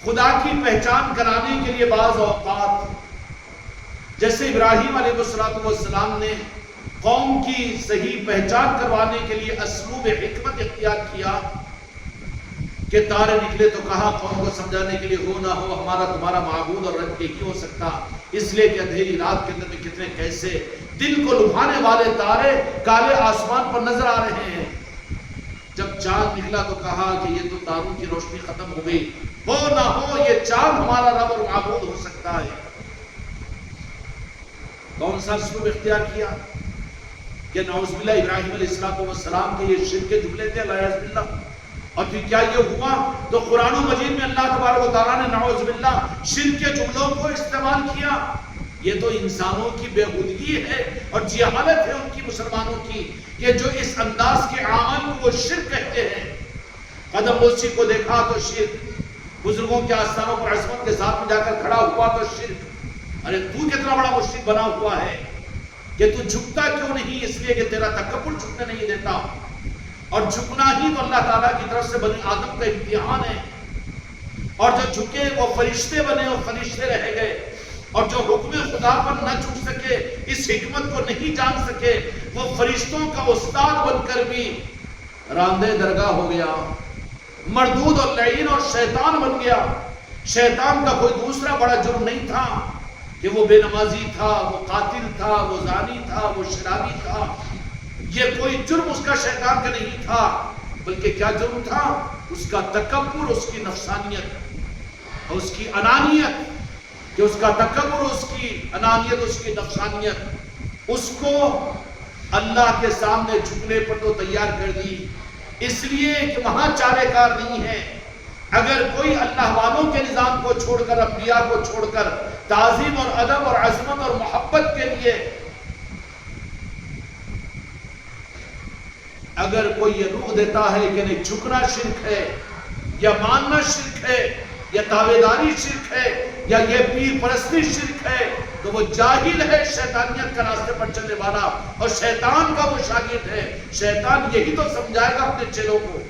خدا کی پہچان کرانے کے لیے بعض اوقات جیسے ابراہیم علیہ السلام نے قوم کی صحیح پہچان کروانے کے لیے اسلوب حکمت اختیار کیا کہ تارے نکلے تو کہا قوم کو سمجھانے کے لیے ہو نہ ہو ہمارا تمہارا معبود اور رب ایک ہی ہو سکتا، اس لیے کہ اندھیری رات کے اندر میں کتنے کیسے دل کو لبھانے والے تارے کالے آسمان پر نظر آ رہے ہیں۔ جب چاند نکلا تو کہا کہ یہ تو تاروں کی روشنی ختم ہو گئی، ہو نہ ہو یہ چاند ہمارا رب اور معبود ہو سکتا ہے۔ کون سا اسلوب اختیار کیا کہ نعوذ باللہ ابراہیم علیہ السلام کے یہ شرک کے جملے تھے، لا یعذ باللہ۔ اور پھر کیا یہ ہوا تو قرآن مجید میں اللہ تبارک و تعالیٰ نے نعوذ باللہ شرک کے جملوں کو استعمال کیا۔ یہ تو انسانوں کی بےخودگی ہے اور جہالت ہے ان کی، مسلمانوں کی، کہ جو اس انداز کے عمل کو وہ شرک کہتے ہیں۔ قدم بوسی کو دیکھا تو شرک، بزرگوں کے آستانوں پر عظمت کے ساتھ میں جا کر کھڑا ہوا تو شرک۔ ارے تو کتنا بڑا مشرک بنا ہوا ہے کہ تو جھکتا کیوں نہیں؟ اس لیے کہ تیرا تکبر جھکنے نہیں دیتا، اور جھکنا ہی تو اللہ تعالیٰ کی طرف سے بنی آدم کا امتحان ہے۔ اور جو جھکے وہ فرشتے بنے اور فرشتے رہ گئے، اور جو حکم خدا پر نہ جھک سکے، اس حکمت کو نہیں جان سکے، وہ فرشتوں کا استاد بن کر بھی راندے درگاہ ہو گیا، مردود اور لعین اور شیطان بن گیا۔ شیطان کا کوئی دوسرا بڑا جرم نہیں تھا کہ وہ بے نمازی تھا، وہ قاتل تھا، وہ زانی تھا، وہ شرابی تھا۔ یہ کوئی جرم اس کا شیطان کا نہیں تھا، بلکہ کیا جرم تھا؟ اس کا تکبر، اس کی نفسانیت اور اس کی انانیت، کہ اس کا تکبر، اس کی انانیت، اس کی نفسانیت اس کو اللہ کے سامنے جھکنے پر تو تیار کر دی، اس لیے کہ وہاں چارے کار نہیں ہے۔ اگر کوئی اللہ والوں کے نظام کو چھوڑ کر، انبیاء کو چھوڑ کر تعظیم اور ادب اور عظمت اور محبت کے لیے اگر کوئی یہ روح دیتا ہے کہ نہیں جھکنا شرک ہے، یا ماننا شرک ہے، یا تابعداری شرک ہے، یا یہ پیر پرستی شرک ہے، تو وہ جاہل ہے، شیطانیت کا راستے پر چلنے والا، اور شیطان کا وہ شاگرد ہے۔ شیطان یہی تو سمجھائے گا اپنے چیلوں کو۔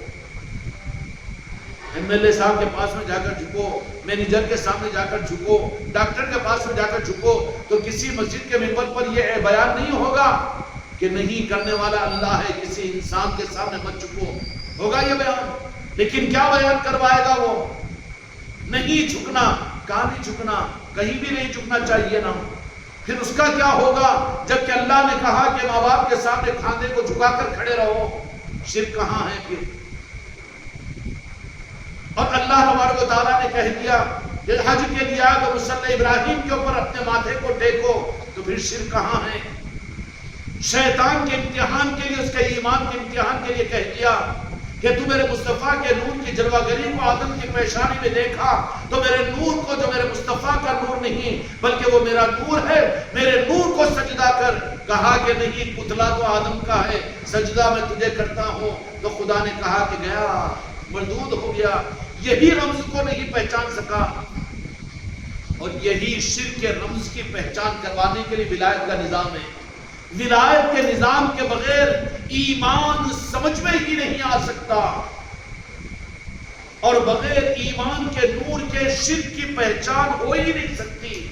ایم ایل اے صاحب کے پاس میں جا کر جھکو، مینیجر کے سامنے جا کر جھکو، ڈاکٹر کے پاس میں جا کر جھکو، تو کسی مسجد کے ممبر پر یہ بیان نہیں ہوگا کہ نہیں کرنے والا اللہ ہے، کسی انسان کے سامنے مت جھکو، ہوگا یہ بیان؟ لیکن کیا بیان کروائے گا وہ؟ نہیں جھکنا۔ کہاں نہیں جھکنا؟ کہیں بھی نہیں جھکنا چاہیے نا۔ پھر اس کا کیا ہوگا جبکہ اللہ نے کہا کہ ماں باپ کے سامنے کھاندے کو جھکا کر کھڑے رہو؟ شرک کہاں ہے پھر؟ اور اللہ تبارک و تعالیٰ نے کہہ دیا کہ حج کے لیے آئے تو مصلی ابراہیم کے اوپر اپنے ماتھے کو ٹیکو، تو پھر شرک کہاں ہے؟ شیطان کے امتحان کے لیے، اس کے ایمان کے امتحان کے لیے کہہ دیا کہ تو میرے مصطفیٰ کے نور کی جلوہ گری کو آدم کی پیشانی میں دیکھا تو میرے نور کو، جو میرے مصطفیٰ کا نور نہیں بلکہ وہ میرا نور ہے، میرے نور کو سجدہ کر۔ کہا کہ نہیں، پتلا تو آدم کا ہے، سجدہ میں تجھے کرتا ہوں۔ تو خدا نے کہا کہ گیا، مردود ہو گیا۔ یہی رمز کو نہیں پہچان سکا، اور یہی شرک کے رمز کی پہچان کروانے کے لیے ولایت کا نظام ہے۔ ولایت کے نظام کے بغیر ایمان سمجھ میں ہی نہیں آ سکتا، اور بغیر ایمان کے نور کے شرک کی پہچان ہو ہی نہیں سکتی۔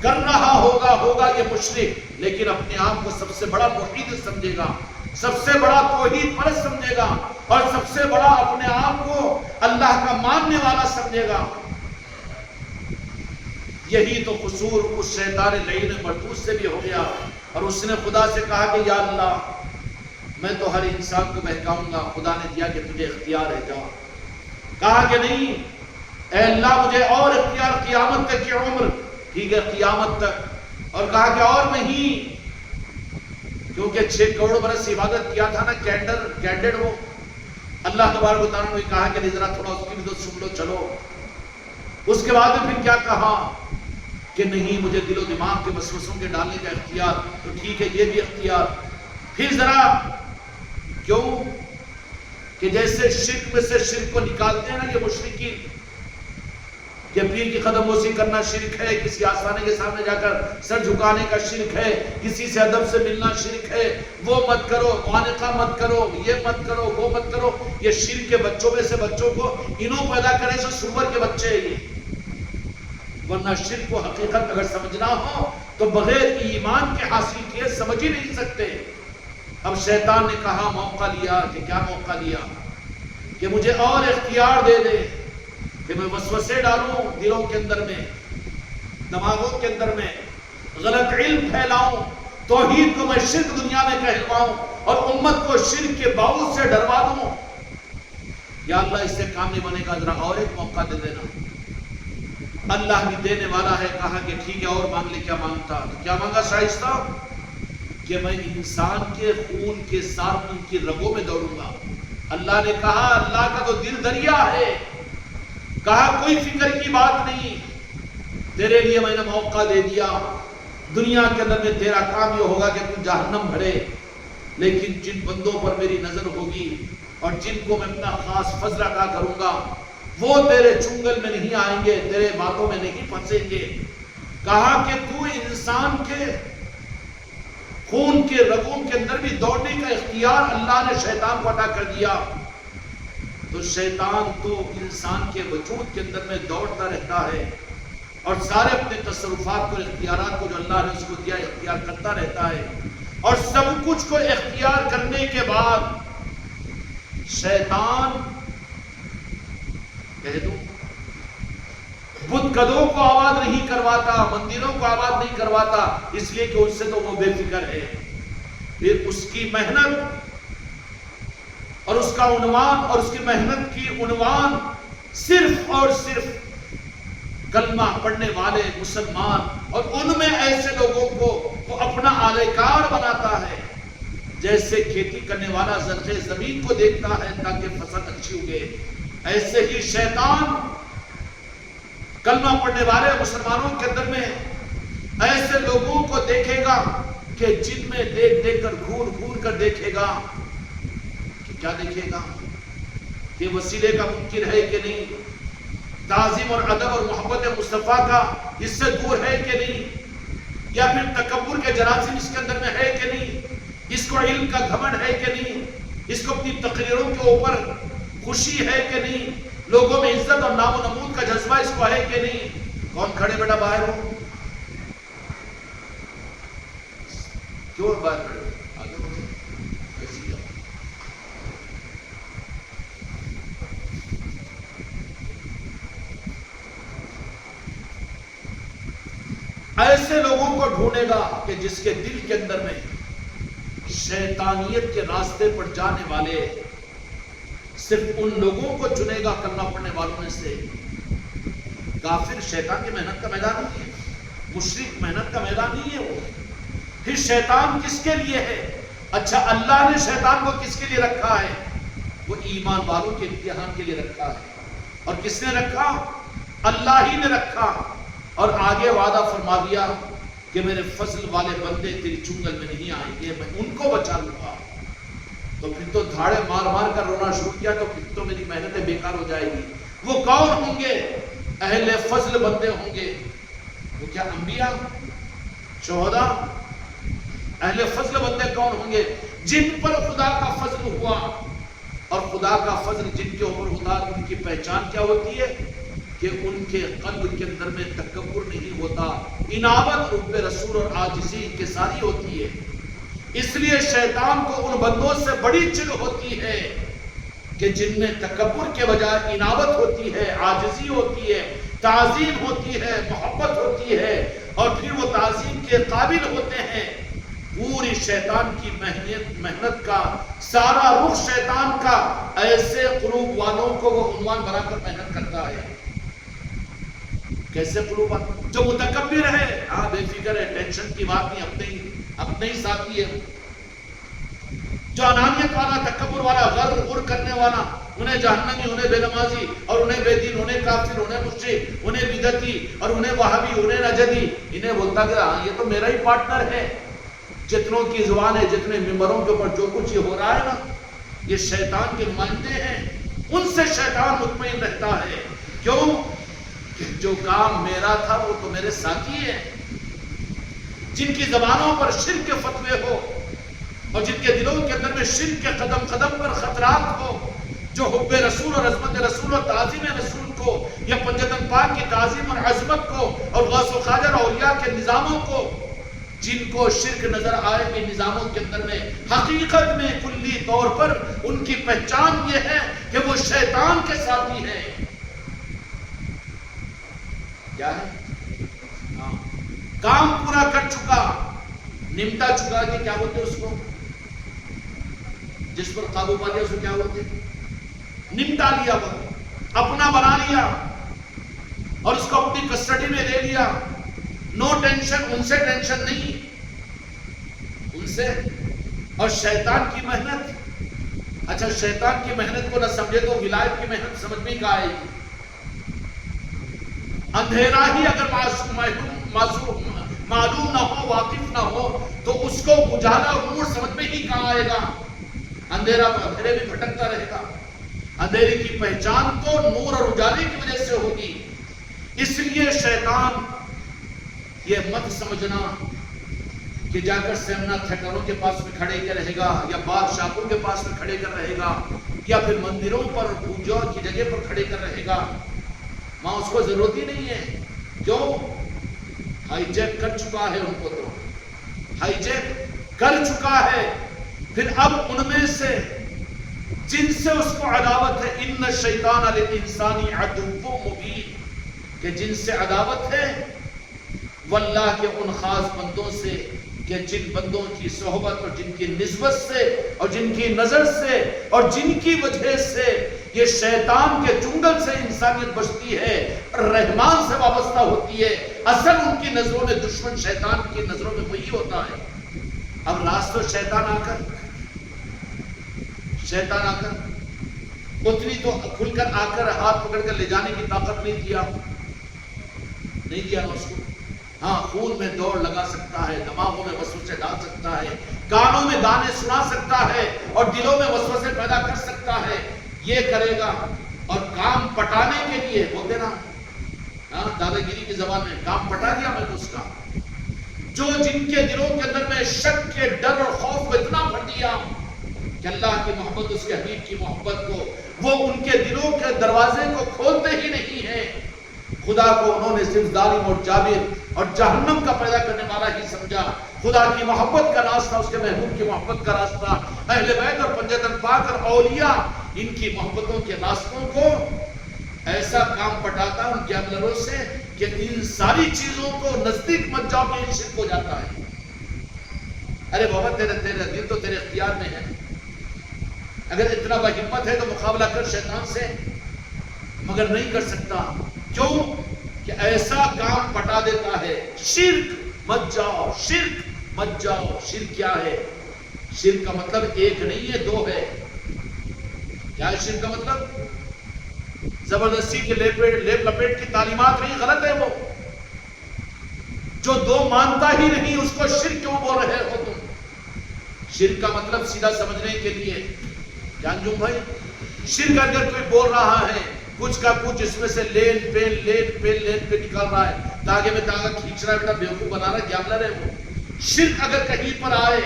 کر رہا ہوگا یہ مشرک، لیکن اپنے آپ کو سب سے بڑا موحد سمجھے گا، سب سے بڑا توحید پرست سمجھے گا، اور سب سے بڑا اپنے آپ کو اللہ کا ماننے والا سمجھے گا۔ یہی تو قصور اس شیطان لعین مردود سے بھی ہو گیا، اور اس نے خدا سے کہا کہ یا اللہ، میں تو ہر انسان کو بہکاؤں گا۔ خدا نے دیا کہ تجھے اختیار ہے، جا۔ کہا کہ نہیں، اے اللہ مجھے اور اختیار، قیامت تک کی عمر، ٹھیک ہے قیامت تک، اور کہا کہ اور نہیں، کیونکہ 6 کروڑ برس عبادت کیا تھا نا، کینڈیڈ وہ۔ اللہ تبارک و تعالیٰ نے کہا کہ ذرا تھوڑا اس کی بھی تو سن لو، چلو۔ اس کے بعد پھر کیا کہا کہ نہیں، مجھے دل و دماغ کے وسوسوں کے ڈالنے کا اختیار، تو ٹھیک ہے یہ بھی اختیار۔ پھر ذرا کیوں کہ جیسے شرک میں سے شرک کو نکالتے ہیں نا یہ مشرکین، کہ پیر کی قدم بوسی کرنا شرک ہے، کسی آستانے کے سامنے جا کر سر جھکانے کا شرک ہے، کسی سے ادب سے ملنا شرک ہے، وہ مت کرو، معانقہ مت کرو، یہ مت کرو، وہ مت کرو. یہ شرک کے بچوں میں سے بچوں کو انہوں پیدا کرے سو سور کے بچے ہیں یہ. ورنہ شرک کو حقیقت اگر سمجھنا ہو تو بغیر ایمان کے حاصل کیے سمجھ ہی نہیں سکتے. اب شیطان نے کہا، موقع لیا کہ کیا موقع لیا کہ مجھے اور اختیار دے دے کہ میں وسوسے ڈالوں دلوں کے اندر میں، دماغوں کے اندر میں، غلط علم پھیلاؤں، توحید کو میں شرک دنیا میں کہلواؤں اور امت کو شرک کے باعث سے ڈروا دوں. یا اللہ اس سے کام نہیں بنے گا، ذرا اور ایک موقع دے دینا. اللہ بھی دینے والا ہے. کہا کہ ٹھیک ہے اور مانگ لے. کیا مانگتا؟ کیا مانگا شائستہ؟ کہ میں انسان کے خون کے ساتھ ان کی رگوں میں دوڑوں گا. اللہ نے کہا، اللہ کا تو دل دریا ہے. کہا کوئی فکر کی بات نہیں، تیرے لیے میں نے موقع دے دیا. دنیا کے اندر میں تیرا کام یہ ہوگا کہ تو جہنم بھرے، لیکن جن بندوں پر میری نظر ہوگی اور جن کو میں اپنا خاص فضل عطا کروں گا وہ تیرے چنگل میں نہیں آئیں گے، تیرے باتوں میں نہیں پھنسیں گے. کہا کہ تو انسان کے خون کے رگوں کے اندر بھی دوڑنے کا اختیار اللہ نے شیطان کو عطا کر دیا. تو شیطان تو انسان کے وجود کے اندر میں دوڑتا رہتا ہے اور سارے اپنے تصرفات کو، اختیارات کو جو اللہ نے اس کو دیا اختیار کرتا رہتا ہے. اور سب کچھ کو اختیار کرنے کے بعد شیطان کہہ دوں بت قدوں کو آباد نہیں کرواتا، مندروں کو آباد نہیں کرواتا، اس لیے کہ اس سے تو وہ بے فکر ہے. پھر اس کی محنت اور اس کا عنوان اور اس کی محنت کی عنوان صرف اور صرف کلمہ پڑھنے والے مسلمان اور ان میں ایسے لوگوں کو وہ اپنا آلیکار بناتا ہے. جیسے کھیتی کرنے والا زرخِ زمین کو دیکھتا ہے تاکہ فصل اچھی اگے، ایسے ہی شیطان کلمہ پڑھنے والے مسلمانوں کے اندر میں ایسے لوگوں کو دیکھے گا کہ جن میں دیکھ دیکھ کر گھور گھور کر دیکھے گا کہ کیا دیکھے گا کہ وسیلے کا ممکن ہے کہ نہیں، تعظیم اور ادب اور محبت مصطفیٰ کا اس سے دور ہے کہ نہیں، یا پھر تکبر کے جراثیم اس کے اندر میں ہے کہ نہیں، اس کو علم کا گھمنڈ ہے کہ نہیں، اس کو اپنی تقریروں کے اوپر خوشی ہے کہ نہیں، لوگوں میں عزت اور نام و نمود کا جذبہ اس کو ہے کہ نہیں. کون کھڑے بیٹا باہر ہو؟ کیوں باہر کھڑے ہو؟ آگے ہو ایسی جاؤ. ایسے لوگوں کو ڈھونڈے گا کہ جس کے دل کے اندر میں شیطانیت کے راستے پر جانے والے، صرف ان لوگوں کو چنے گا کلمہ پڑھنے والوں میں سے. کافر شیطان کی محنت کا میدان نہیں ہے، مشرک محنت کا میدان نہیں ہے. وہ پھر شیطان کس کے لیے ہے؟ اچھا اللہ نے شیطان کو کس کے لیے رکھا ہے؟ وہ ایمان والوں کے امتحان کے لیے رکھا ہے. اور کس نے رکھا؟ اللہ ہی نے رکھا. اور آگے وعدہ فرما دیا کہ میرے فضل والے بندے تیری چنگل میں نہیں آئیں گے، میں ان کو بچا لوں گا. تو پھر تو دھاڑے مار مار کر رونا شروع کیا تو پھر تو میری محنتیں بیکار ہو جائے گی. وہ کون ہوں گے؟ اہل فضل بندے ہوں گے. وہ کیا انبیاء، شہداء؟ اہل فضل بندے کون ہوں گے؟ جن پر خدا کا فضل ہوا. اور خدا کا فضل جن کے اوپر ہوتا ہے ان کی پہچان کیا ہوتی ہے؟ کہ ان کے قلب کے اندر میں تکبر نہیں ہوتا، انابت، رب رسول اور عاجزی کے ساری ہوتی ہے. اس لیے شیطان کو ان بندوں سے بڑی چل ہوتی ہے کہ جن میں تکبر کے بجائے انابت ہوتی ہے، عاجزی ہوتی ہے، تعظیم ہوتی ہے، محبت ہوتی ہے، اور پھر وہ تعظیم کے قابل ہوتے ہیں. پوری شیطان کی محنت کا سارا رخ شیطان کا ایسے قلوب والوں کو وہ عنوان بنا کر محنت کرتا ہے. کیسے قلوب؟ جو متکبر ہے، ہاں بے فکر ہے، ٹینشن کی بات نہیں، اپنے ہی ساتھی ہے. جو انانیت والا، تکبر والا، غر کرنے والا، انہیں جہنمی، انہیں بے نمازی، اور انہیں بے دین، انہیں کافر، انہیں مشرک، انہیں بدعتی، اور انہیں وہابی، انہیں نجدی، انہیں بولتا کہ ہاں یہ تو میرا ہی پارٹنر ہے. جتنوں کی زبان ہے، جتنے ممبروں کے اوپر جو کچھ یہ ہو رہا ہے نا، یہ شیطان کے نمائندے ہیں. ان سے شیطان مطمئن رہتا ہے. کیوں؟ کہ جو کام میرا تھا وہ تو میرے ساتھی ہیں، جن کی زبانوں پر شرک کے فتوے ہو اور جن کے دلوں کے اندر میں شرک کے قدم قدم پر خطرات ہو، جو حب رسول اور عظمت رسول اور تعظیم رسول کو یا پنجتن پاک کی تعظیم اور عظمت کو اور غوث و خواجہ اور اولیاء کے نظاموں کو، جن کو شرک نظر آئے کہ نظاموں کے اندر میں حقیقت میں کلی طور پر ان کی پہچان یہ ہے کہ وہ شیطان کے ساتھی ہیں. کیا ہے؟ کام پورا کر چکا، نمٹا چکا کہ کیا بولتے اس کو، جس پر قابو پا لیا اس کو کیا بولتے، نمٹا لیا، وہ اپنا بنا لیا اور اس کو اپنی کسٹڈی میں لے لیا. نو ٹینشن، ان سے ٹینشن نہیں، ان سے. اور شیطان کی محنت، اچھا شیطان کی محنت کو نہ سمجھے تو ولایت کی محنت سمجھ میں کہاں آئے گی. اندھیرا ہی اگر معلوم نہ ہو، واقف نہ ہو، تو اس کو اجالا اور نور سمجھ میں ہی کہاں آئے گا. اندھیرا تو اندھیرے میں بھٹکتا رہے گا. اندھیرے کی پہچان تو نور اور اجالے کی وجہ سے ہوگی. اس لیے شیطان یہ مت سمجھنا کہ جا کر سیمنا تھیٹروں کے پاس میں کھڑے کے رہے گا یا بادشاہوں کے پاس میں کھڑے کر رہے گا یا پھر مندروں پر پوجا کی جگہ پر کھڑے کر رہے گا. وہاں اس کو ضرورت ہی نہیں ہے. کیوں؟ ہائی جیک کر چکا ہے، ان کو تو ہائی جیک کر چکا ہے. پھر اب ان میں سے جن سے اس کو عداوت ہے، ان الشیطان للانسان عدو مبین، کہ جن سے عداوت ہے واللہ کے ان خاص بندوں سے کہ جن بندوں کی صحبت اور جن کی نسبت سے اور جن کی نظر سے اور جن کی وجہ سے یہ شیطان کے چنگل سے انسانیت بچتی ہے، رحمان سے وابستہ ہوتی ہے. اصل ان کی نظروں میں دشمن شیطان کی نظروں میں وہی ہوتا ہے. اب راست تو شیطان آ کر اتنی تو کھل کر آ کر ہاتھ پکڑ کر لے جانے کی طاقت نہیں دیا اس کو. ہاں خون میں دوڑ لگا سکتا ہے، دماغوں میں وسوسے ڈال سکتا ہے، کانوں میں گانے سنا سکتا ہے اور دلوں میں وسوسے پیدا کر سکتا ہے. یہ کرے گا. اور کام پٹانے کے لیے بولتے نا دادا گیری کی زبان میں، کام پٹا دیا میں تو اس کا. جو جن کے دلوں کے اندر میں شک کے ڈر اور خوف کو اتنا بھر دیا کہ اللہ کی محبت، اس کے حبیب کی محبت کو وہ ان کے دلوں کے دروازے کو کھولتے ہی نہیں ہیں. خدا کو انہوں نے صرف ظالم اور جابر اور جہنم کا پیدا کرنے والا ہی سمجھا. خدا کی محبت کا راستہ، اس کے محبوب کی محبت کا راستہ، اہل بیت اور پنجتن پاک اور اولیاء، ان کی محبتوں کے راستوں کو ایسا کام پٹاتا ان گیملروں سے کہ ان ساری چیزوں کو نزدیک مت جاؤ کہ ان شرک ہو جاتا ہے. ارے بابا تیرے دل تو تیرے اختیار میں ہے. اگر اتنا بہمت ہے تو مقابلہ کر شیطان سے، مگر نہیں کر سکتا. کیوں؟ کہ ایسا کام پٹا دیتا ہے. شرک مت جاؤ، شرک مت جاؤ. شرک کیا ہے؟ شرک کا مطلب ایک نہیں ہے، دو ہے. کیا ہے شرک کا مطلب؟ زبردستی کے لیپ لپیٹ کی تعلیمات نہیں، غلط ہے وہ. جو دو مانتا ہی نہیں اس کو شرک کیوں بول رہے ہو تم؟ شرک کا مطلب سیدھا سمجھنے کے لیے جانجو بھائی، شرک اگر کوئی بول رہا ہے کچھ کا کچھ اس میں سے لین پہ نکال رہا ہے، تاگے میں تاگا کھینچ رہا ہے، بیٹا بیوقوف بنا رہا ہے، گیملر ہے وہ. شرک اگر کہیں پر آئے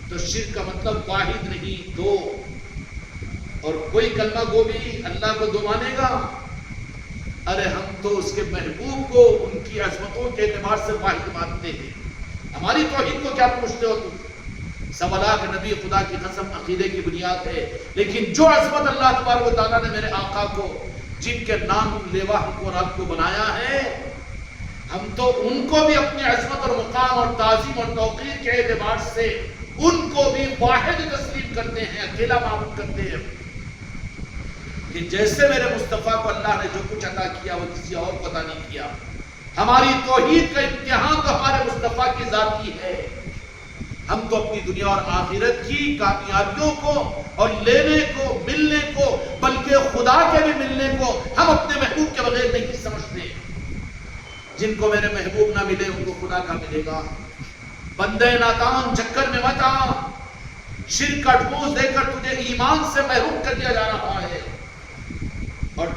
تو شرک کا مطلب واحد نہیں، دو. اور کوئی کلمہ گو بھی اللہ کو دو مانے گا؟ ارے ہم تو اس کے محبوب کو ان کی عظمتوں کے اعتبار سے واحد مانتے ہیں. ہماری توحید کو کیا پوچھتے ہو تم؟ 1.25 لاکھ نبی خدا کی قسم عقیدے کی بنیاد ہے. لیکن جو عظمت اللہ تبارک و تعالیٰ نے میرے آقا کو، جن کے نام لیوا ہم کو رات کو بنایا ہے، ہم تو ان کو بھی اپنی عظمت اور مقام اور تعظیم اور توقیر کے اعتبار سے ان کو بھی واحد تسلیم کرتے ہیں، اکیلا معبود کرتے ہیں. کہ جیسے میرے مصطفیٰ کو اللہ نے جو کچھ عطا کیا وہ کسی اور کو عطا نہیں کیا. ہماری توحید کا امتحان تو ہمارے مصطفیٰ کی ذاتی ہے. ہم تو اپنی دنیا اور آخرت کی کامیابیوں کو اور لینے کو، ملنے کو، بلکہ خدا کے بھی ملنے کو ہم اپنے محبوب کے بغیر نہیں سمجھتے. جن کو میرے محبوب نہ ملے ان کو خدا کا ملے گا. بندے ناتان چکر میں مت آ. شرک کا ٹھوس دے کر تجھے ایمان سے محروم کر دیا جا رہا ہے. اور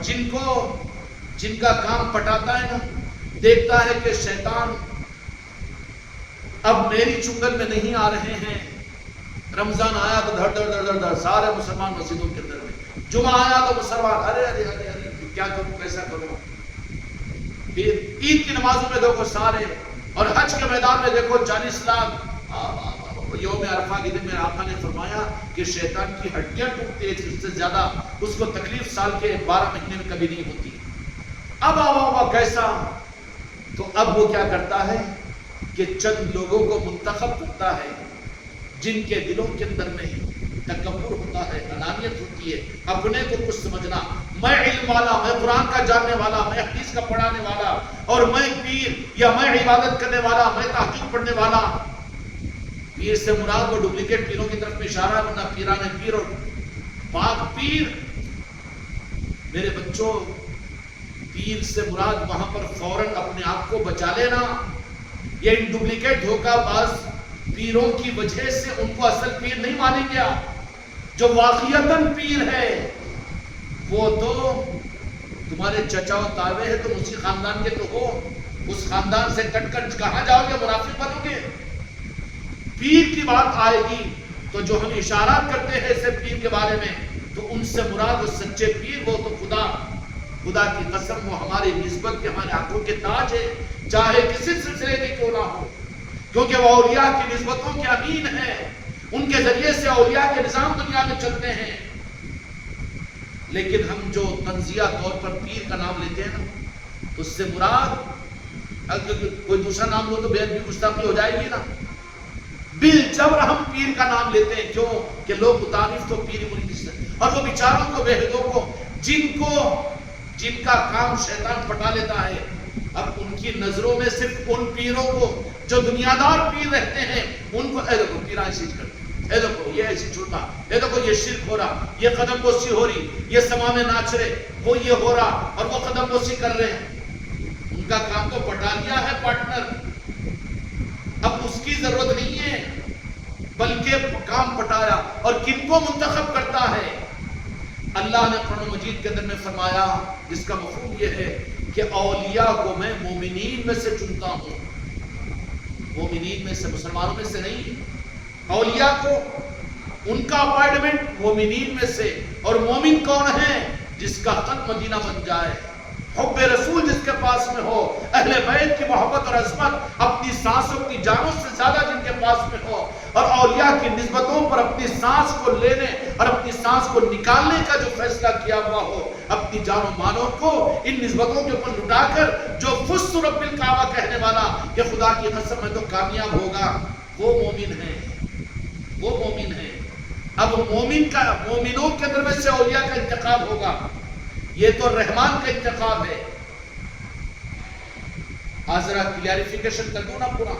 جن کا کام پٹاتا ہے نا، دیکھتا ہے کہ شیطان اب میری چنگل میں نہیں آ رہے ہیں، رمضان آیا تو دھڑ دھڑ دھڑ دھڑ دھڑ سارے مسلمان مسجدوں کے اندر میں، جمعہ آیا تو مسلمان ارے ارے ارے ارے کیا کروں کیسا کروں، پھر عید کی نمازوں میں دیکھو سارے، اور حج کے میدان میں دیکھو 40 لاکھ۔ یوم عرفہ کے دن میں آقا نے فرمایا کہ شیطان کی ہڈیاں ٹوٹتی ہیں، اس سے زیادہ اس کو تکلیف سال کے 12 مہینے میں کبھی نہیں ہوتی۔ اب آبا کیسا؟ تو اب وہ کیا کرتا ہے کہ چند لوگوں کو منتخب کرتا ہے جن کے دلوں کے اندر میں تکبر ہوتا ہے، انانیت ہوتی ہے، اپنے کو کچھ سمجھنا، میں علم والا، میں قرآن کا جاننے والا، میں حدیث کا پڑھانے والا، اور میں پیر یا میں عبادت کرنے والا، میں تہجد پڑھنے والا۔ پیر سے مراد وہ ڈپلیکیٹ پیروں کی طرف میں اشارہ ہے، ورنہ پیران پیر اور پاک پیر۔ میرے بچوں، پیر سے مراد وہاں پر فوراً اپنے آپ کو بچا لینا۔ یہ ان ڈپلیکیٹ دھوکہ باز پیروں کی وجہ سے ان کو اصل پیر نہیں مانیں گے آپ۔ جو واقعیتاً پیر ہے وہ تو تمہارے چچا و تاوے ہے، تم اسی خاندان کے تو ہو، اس خاندان سے کٹ کر کہاں جاؤ گے، منافق بنو گے۔ پیر کی بات آئے گی تو جو ہم اشارات کرتے ہیں ایسے پیر کے بارے میں، تو ان سے مراد وہ سچے پیر، وہ تو خدا کی قسم وہ ہماری نسبت کے، ہمارے آنکھوں کے تاج ہے، چاہے کسی سلسلے کے کیوں نہ ہو، کیونکہ وہ اولیاء کی نسبتوں کے امین ہیں، ان کے ذریعے سے اولیاء کے نظام دنیا میں چلتے ہیں۔ لیکن ہم جو تنزیہ طور پر پیر کا نام لیتے ہیں نا، تو اس سے مراد اگر کوئی دوسرا نام لو تو بے ادبی گستاخی ہو جائے گی نا۔ بالجبر ہم پیر کا نام لیتے ہیں، کیوں کہ لوگ متعارف تو پیر مرید سے، اور وہ بیچاروں کو، بےحدوں کو جن کا کام شیطان پٹا لیتا ہے، اب ان کی نظروں میں صرف ان پیروں کو جو دنیا دار پیر رہتے ہیں ان کو، اے دیکھو پیرا ایسی کرتے، اے دیکھو یہ ایسی چھوٹا، اے دیکھو یہ شرک ہو رہا، یہ قدم بوسی ہو رہی، یہ سما میں ناچ رہے، وہ یہ ہو رہا اور وہ قدم بوسی کر رہے ہیں۔ ان کا کام تو پٹا لیا ہے پارٹنر، اب اس کی ضرورت نہیں ہے، بلکہ کام پٹایا۔ اور کن کو منتخب کرتا ہے؟ اللہ نے قرآن مجید کے اندر میں فرمایا، جس کا مفہوم یہ ہے کہ اولیاء کو میں مومنین میں سے چنتا ہوں، مومنین میں سے، مسلمانوں میں سے نہیں۔ اولیاء کو ان کا اپائنٹمنٹ مومنین میں سے، اور مومن کون ہے؟ جس کا قلب مدینہ بن جائے، حب رسول جس کے پاس میں ہو، اہل بیت کی محبت اور عظمت اپنی سانسوں کی جانوں سے زیادہ جن کے پاس میں ہو، اور اولیاء کی نسبتوں پر اپنی سانس کو لینے اور اپنی سانس کو نکالنے کا جو فیصلہ کیا ہوا ہو، اپنی جان و مالوں کو ان نسبتوں کے اوپر لٹا کر جو فزت رب الکعبہ کہنے والا کہ خدا کی قسم میں تو کامیاب ہوگا، وہ مومن ہے، وہ مومن ہے۔ اب مومنوں کے اندر میں سے اولیاء کا انتخاب ہوگا، یہ تو رحمان کا انتخاب ہے۔ آج ذرا کلیریفیکیشن کر دوں نا پورا۔